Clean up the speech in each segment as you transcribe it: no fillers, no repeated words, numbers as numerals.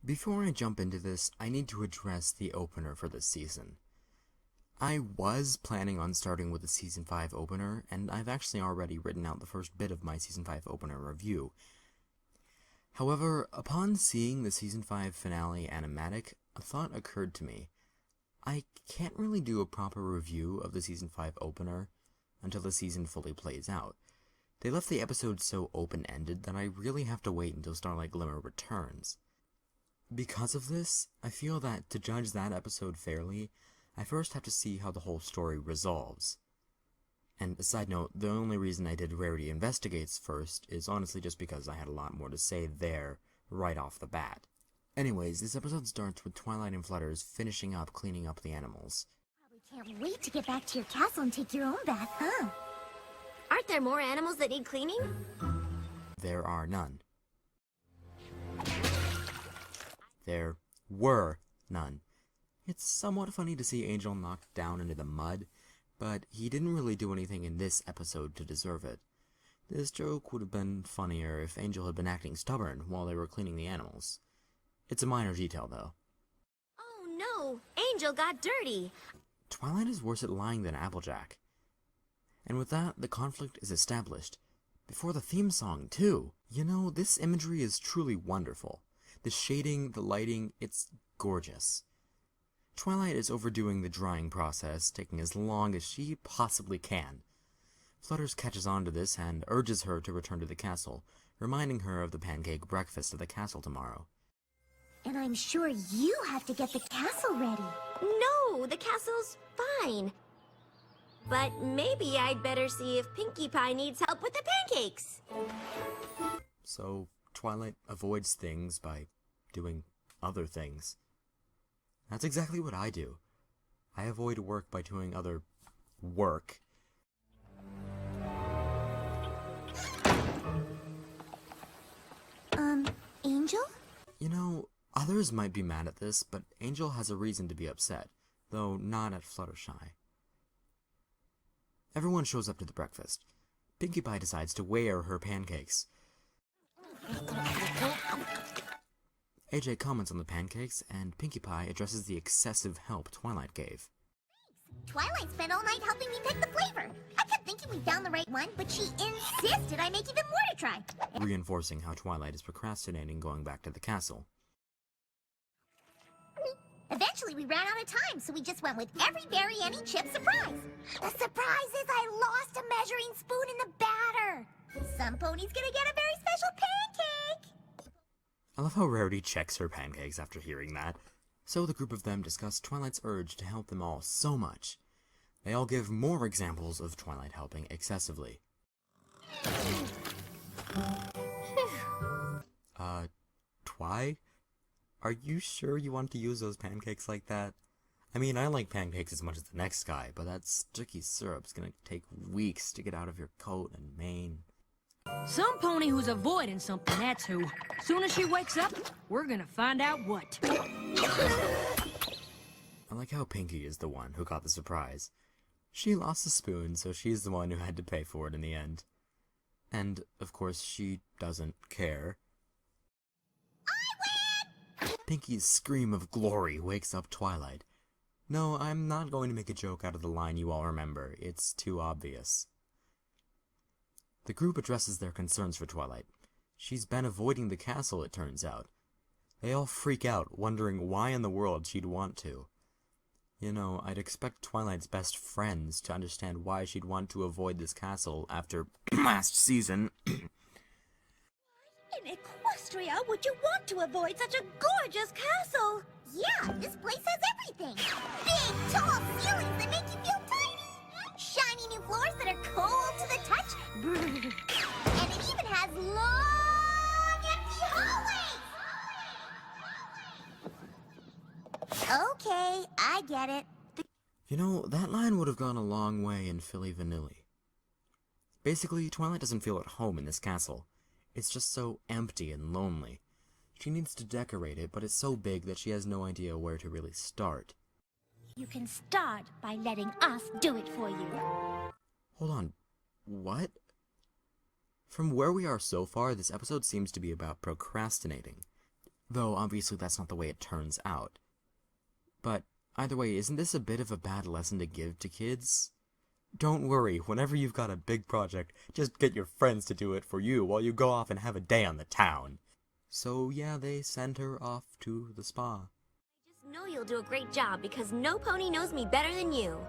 Before I jump into this, I need to address the opener for this season. I was planning on starting with the Season 5 opener, and I've actually already written out the first bit of my Season 5 opener review. However, upon seeing the Season 5 finale animatic, a thought occurred to me. I can't really do a proper review of the Season 5 opener until the season fully plays out. They left the episode so open-ended that I really have to wait until Starlight Glimmer returns. Because of this, I feel that to judge that episode fairly, I first have to see how the whole story resolves. And a side note, the only reason I did Rarity Investigates first is honestly just because I had a lot more to say there right off the bat. Anyways, this episode starts with Twilight and Flutters finishing up cleaning up the animals. Probably can't wait to get back to your castle and take your own bath, huh? Aren't there more animals that need cleaning? There are none. There were none. It's somewhat funny to see Angel knocked down into the mud, but he didn't really do anything in this episode to deserve it. This joke would have been funnier if Angel had been acting stubborn while they were cleaning the animals. It's a minor detail, though. Oh no! Angel got dirty! Twilight is worse at lying than Applejack. And with that, the conflict is established. Before the theme song, too. You know, this imagery is truly wonderful. The shading, the lighting, it's gorgeous. Twilight is overdoing the drying process, taking as long as she possibly can. Flutters catches on to this and urges her to return to the castle, reminding her of the pancake breakfast at the castle tomorrow. And I'm sure you have to get the castle ready. No, the castle's fine. But maybe I'd better see if Pinkie Pie needs help with the pancakes. So, Twilight avoids things by doing other things. That's exactly what I do. I avoid work by doing other work. Angel? You know, others might be mad at this, but Angel has a reason to be upset, though not at Fluttershy. Everyone shows up to the breakfast. Pinkie Pie decides to weigh her pancakes. AJ comments on the pancakes, and Pinkie Pie addresses the excessive help Twilight gave. Twilight spent all night helping me pick the flavor. I kept thinking we found the right one, but she insisted I make even more to try. Reinforcing how Twilight is procrastinating going back to the castle. Eventually, we ran out of time, so we just went with every berry, any chip surprise. The surprise is I lost a measuring spoon in the batter. Some pony's gonna get a very special pancake. I love how Rarity checks her pancakes after hearing that. So the group of them discuss Twilight's urge to help them all so much. They all give more examples of Twilight helping excessively. Twi? Are you sure you want to use those pancakes like that? I mean, I like pancakes as much as the next guy, but that sticky syrup's gonna take weeks to get out of your coat and mane. Some pony who's avoiding something, that's who. Soon as she wakes up, we're gonna find out what. I like how Pinkie is the one who got the surprise. She lost the spoon, so she's the one who had to pay for it in the end. And, of course, she doesn't care. Pinkie's scream of glory wakes up Twilight. No, I'm not going to make a joke out of the line you all remember. It's too obvious. The group addresses their concerns for Twilight. She's been avoiding the castle, it turns out. They all freak out, wondering why in the world she'd want to. You know, I'd expect Twilight's best friends to understand why she'd want to avoid this castle after last season. In Equestria, would you want to avoid such a gorgeous castle? Yeah, this place has everything. Big, tall ceilings that make you feel tiny. Shiny new floors that are cold to the touch. And it even has long, empty hallways. Okay, I get it. You know, that line would have gone a long way in Philly Vanilli. Basically, Twilight doesn't feel at home in this castle. It's just so empty and lonely. She needs to decorate it, but it's so big that she has no idea where to really start. You can start by letting us do it for you. Hold on. What? From where we are so far, this episode seems to be about procrastinating. Though, obviously, that's not the way it turns out. But, either way, isn't this a bit of a bad lesson to give to kids? Don't worry, whenever you've got a big project, just get your friends to do it for you while you go off and have a day on the town. So, yeah, they send her off to the spa. Just know you'll do a great job because no pony knows me better than you.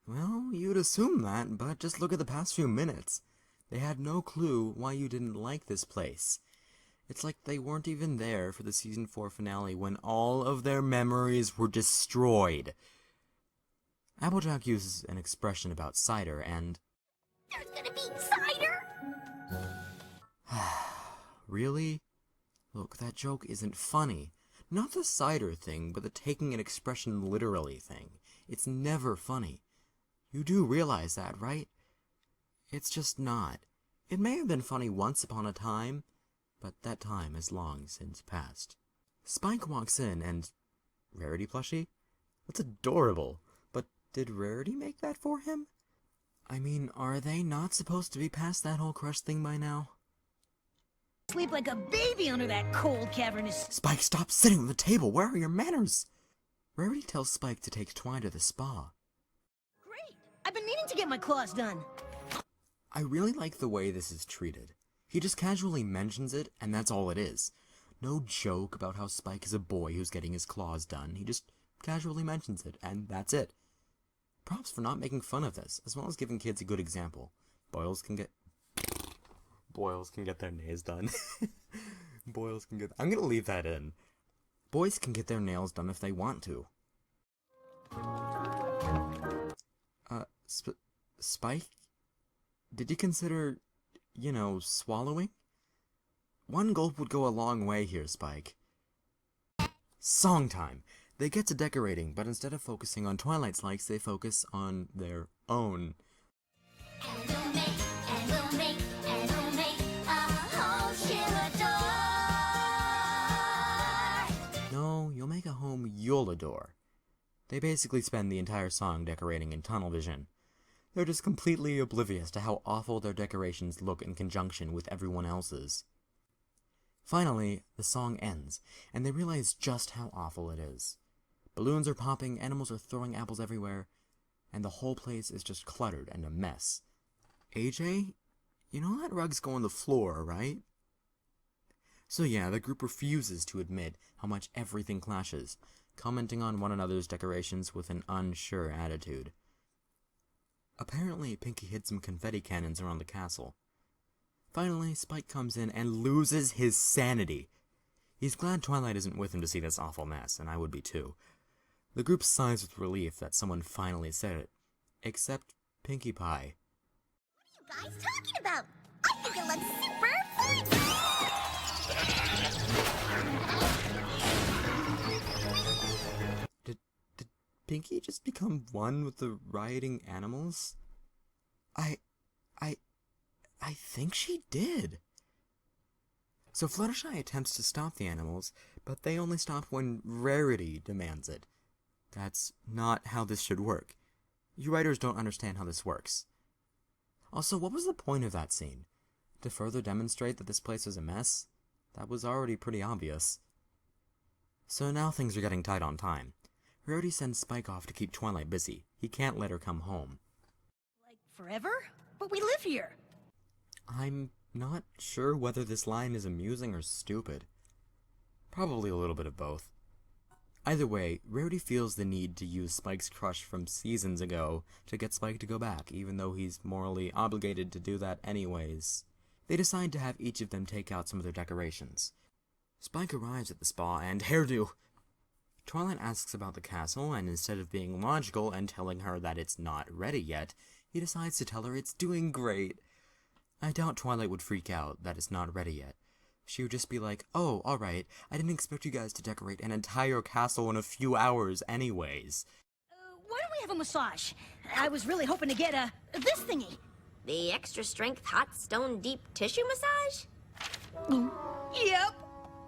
Well, you'd assume that, but just look at the past few minutes. They had no clue why you didn't like this place. It's like they weren't even there for the Season 4 finale when all of their memories were destroyed. Applejack uses an expression about cider and... There's gonna be cider? Really? Look, that joke isn't funny. Not the cider thing, but the taking an expression literally thing. It's never funny. You do realize that, right? It's just not. It may have been funny once upon a time, but that time has long since passed. Spike walks in and... Rarity plushie? That's adorable. But did Rarity make that for him? I mean, are they not supposed to be past that whole crush thing by now? Sleep like a baby under that cold, cavernous... Spike, stop sitting on the table! Where are your manners? Rarity tells Spike to take Twine to the spa. Great! I've been meaning to get my claws done. I really like the way this is treated. He just casually mentions it, and that's all it is. No joke about how Spike is a boy who's getting his claws done. He just casually mentions it, and that's it. Props for not making fun of this, as well as giving kids a good example. Boils can get their nails done. I'm gonna leave that in. Boys can get their nails done if they want to. Spike? Did you consider, swallowing? One gulp would go a long way here, Spike. Song time! They get to decorating, but instead of focusing on Twilight's likes, they focus on their own. And we'll make a home she'll adore. No, you'll make a home you'll adore. They basically spend the entire song decorating in tunnel vision. They're just completely oblivious to how awful their decorations look in conjunction with everyone else's. Finally, the song ends, and they realize just how awful it is. Balloons are popping, animals are throwing apples everywhere, and the whole place is just cluttered and a mess. AJ, you know that rug's going on the floor, right? So yeah, the group refuses to admit how much everything clashes, commenting on one another's decorations with an unsure attitude. Apparently, Pinkie hid some confetti cannons around the castle. Finally, Spike comes in and loses his sanity. He's glad Twilight isn't with him to see this awful mess, and I would be too. The group sighs with relief that someone finally said it. Except Pinkie Pie. What are you guys talking about? I think it looks super fun! Did Pinkie just become one with the rioting animals? I think she did. So Fluttershy attempts to stop the animals, but they only stop when Rarity demands it. That's not how this should work. You writers don't understand how this works. Also, what was the point of that scene? To further demonstrate that this place was a mess? That was already pretty obvious. So now things are getting tight on time. Rarity sends Spike off to keep Twilight busy. He can't let her come home. Like, forever? But we live here. I'm not sure whether this line is amusing or stupid. Probably a little bit of both. Either way, Rarity feels the need to use Spike's crush from seasons ago to get Spike to go back, even though he's morally obligated to do that anyways. They decide to have each of them take out some of their decorations. Spike arrives at the spa and hairdo! Twilight asks about the castle, and instead of being logical and telling her that it's not ready yet, he decides to tell her it's doing great. I doubt Twilight would freak out that it's not ready yet. She would just be like, oh, alright, I didn't expect you guys to decorate an entire castle in a few hours anyways. Why don't we have a massage? I was really hoping to get this thingy. The extra strength hot stone deep tissue massage? Yep.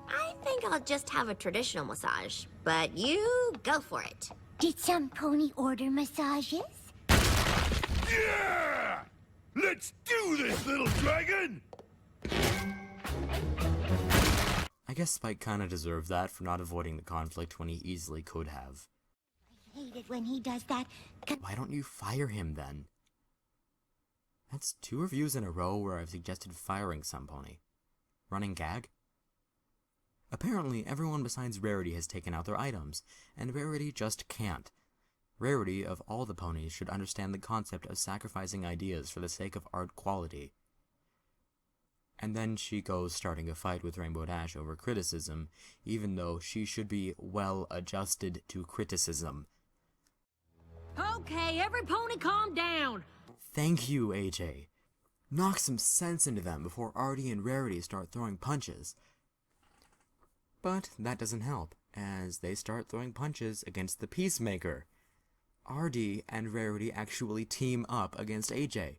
I think I'll just have a traditional massage, but you go for it. Did some pony order massages? Yeah! Let's do this, little dragon! I guess Spike kinda deserved that for not avoiding the conflict when he easily could have. I hate it when he does that. Why don't you fire him then? That's 2 reviews in a row where I've suggested firing Sunpony. Running gag? Apparently, everyone besides Rarity has taken out their items, and Rarity just can't. Rarity, of all the ponies, should understand the concept of sacrificing ideas for the sake of art quality. And then she goes starting a fight with Rainbow Dash over criticism, even though she should be well adjusted to criticism. Okay, every pony calm down. Thank you, AJ. Knock some sense into them before Artie and Rarity start throwing punches. But that doesn't help, as they start throwing punches against the Peacemaker. Artie and Rarity actually team up against AJ.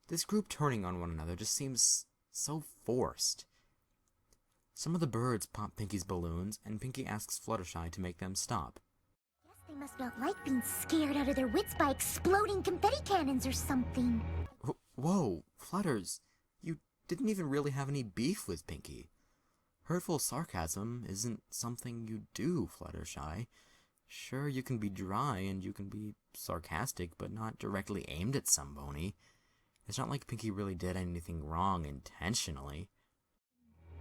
This group turning on one another just seems so forced. Some of the birds pop Pinky's balloons, and Pinky asks Fluttershy to make them stop. Guess they must not like being scared out of their wits by exploding confetti cannons or something. Whoa, Flutters, you didn't even really have any beef with Pinky. Hurtful sarcasm isn't something you do, Fluttershy. Sure, you can be dry and you can be sarcastic, but not directly aimed at somebody. It's not like Pinky really did anything wrong intentionally.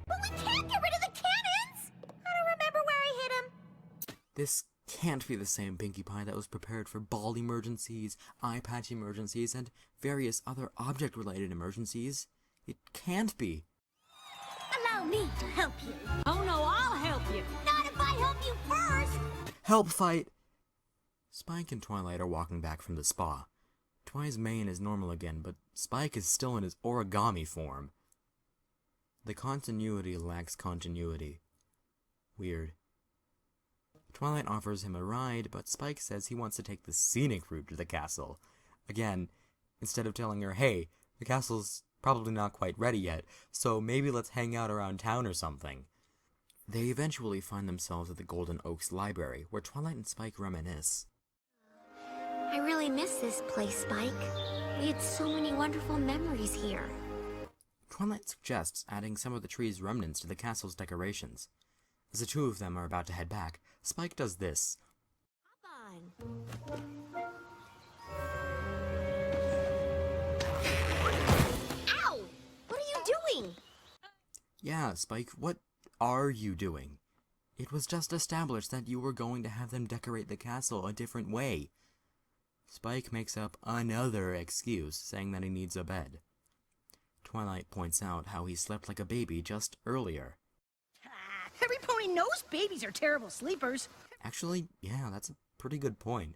But we can't get rid of the cannons! I don't remember where I hit him. This can't be the same Pinkie Pie that was prepared for ball emergencies, eye patch emergencies, and various other object-related emergencies. It can't be. Allow me to help you. Oh no, I'll help you. Not if I help you first! Help fight! Spike and Twilight are walking back from the spa. Twi's mane is normal again, but Spike is still in his origami form. The continuity lacks continuity. Weird. Twilight offers him a ride, but Spike says he wants to take the scenic route to the castle. Again, instead of telling her, hey, the castle's probably not quite ready yet, so maybe let's hang out around town or something. They eventually find themselves at the Golden Oaks Library, where Twilight and Spike reminisce. I really miss this place, Spike. We had so many wonderful memories here. Twilight suggests adding some of the tree's remnants to the castle's decorations. As the 2 of them are about to head back, Spike does this. Hop on. Ow! What are you doing? Yeah, Spike, what are you doing? It was just established that you were going to have them decorate the castle a different way. Spike makes up another excuse, saying that he needs a bed. Twilight points out how he slept like a baby just earlier. Every pony knows babies are terrible sleepers. Actually, yeah, that's a pretty good point.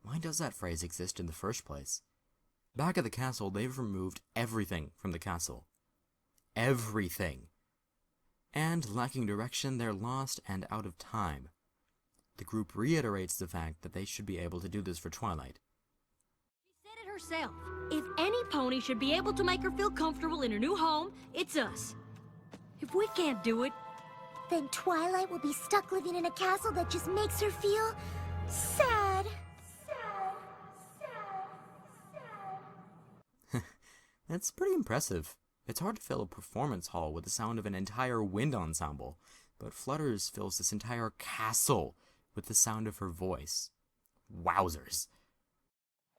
Why does that phrase exist in the first place? Back at the castle, they've removed everything from the castle. Everything. And lacking direction, they're lost and out of time. The group reiterates the fact that they should be able to do this for Twilight. She said it herself. If any pony should be able to make her feel comfortable in her new home, it's us. If we can't do it, Then Twilight will be stuck living in a castle that just makes her feel sad. That's pretty impressive. It's hard to fill a performance hall with the sound of an entire wind ensemble, but Flutters fills this entire castle with the sound of her voice. Wowzers.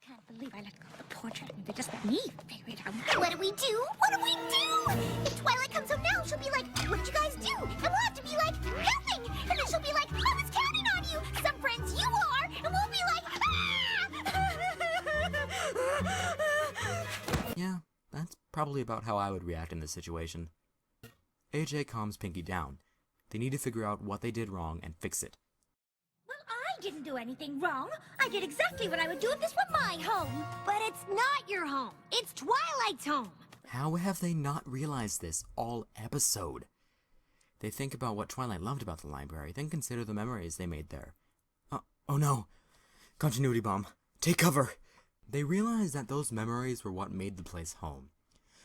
Can't believe I let go of the portrait and they just let me figure it out. What do we do? What do we do? If Twilight comes home now, she'll be like, what did you guys do? And we'll have to be like, nothing. And then she'll be like, I was counting on you. Some friends you are. And we'll be like, ah! Yeah, that's probably about how I would react in this situation. AJ calms Pinky down. They need to figure out what they did wrong and fix it. Well, I didn't do anything wrong. I did exactly what I would do if this were my home. But it's not your home. It's Twilight's home. How have they not realized this all episode? They think about what Twilight loved about the library, then consider the memories they made there. Oh no! Continuity bomb. Take cover! They realize that those memories were what made the place home.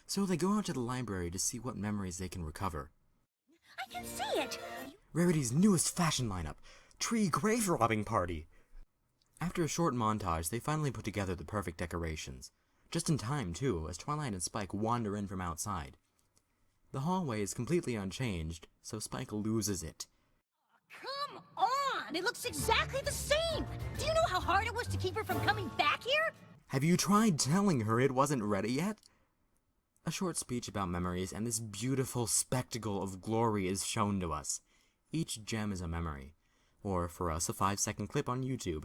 So they go out to the library to see what memories they can recover. I can see it. Rarity's newest fashion lineup, Tree Grave Robbing Party. After a short montage, they finally put together the perfect decorations. Just in time, too, as Twilight and Spike wander in from outside. The hallway is completely unchanged, so Spike loses it. Come on! It looks exactly the same! Do you know how hard it was to keep her from coming back here? Have you tried telling her it wasn't ready yet? A short speech about memories and this beautiful spectacle of glory is shown to us. Each gem is a memory, or for us, a 5-second clip on YouTube.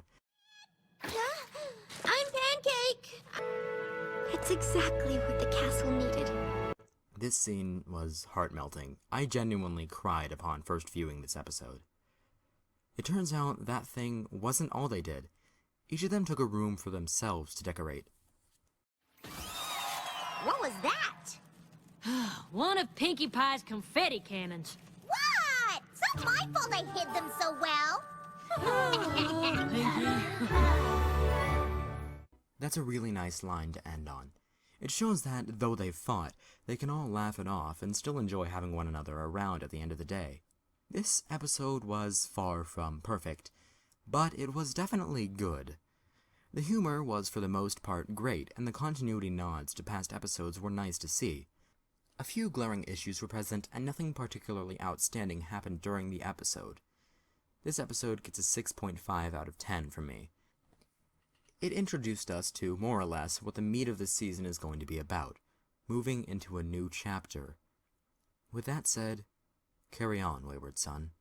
I'm Pancake! It's exactly what the castle needed. This scene was heart-melting. I genuinely cried upon first viewing this episode. It turns out that thing wasn't all they did. Each of them took a room for themselves to decorate. What was that? One of Pinkie Pie's confetti cannons. What? It's not my fault I hid them so well. That's a really nice line to end on. It shows that, though they fought, they can all laugh it off and still enjoy having one another around at the end of the day. This episode was far from perfect, but it was definitely good. The humor was for the most part great, and the continuity nods to past episodes were nice to see. A few glaring issues were present, and nothing particularly outstanding happened during the episode. This episode gets a 6.5 out of 10 from me. It introduced us to, more or less, what the meat of the season is going to be about, moving into a new chapter. With that said, carry on, Wayward Son.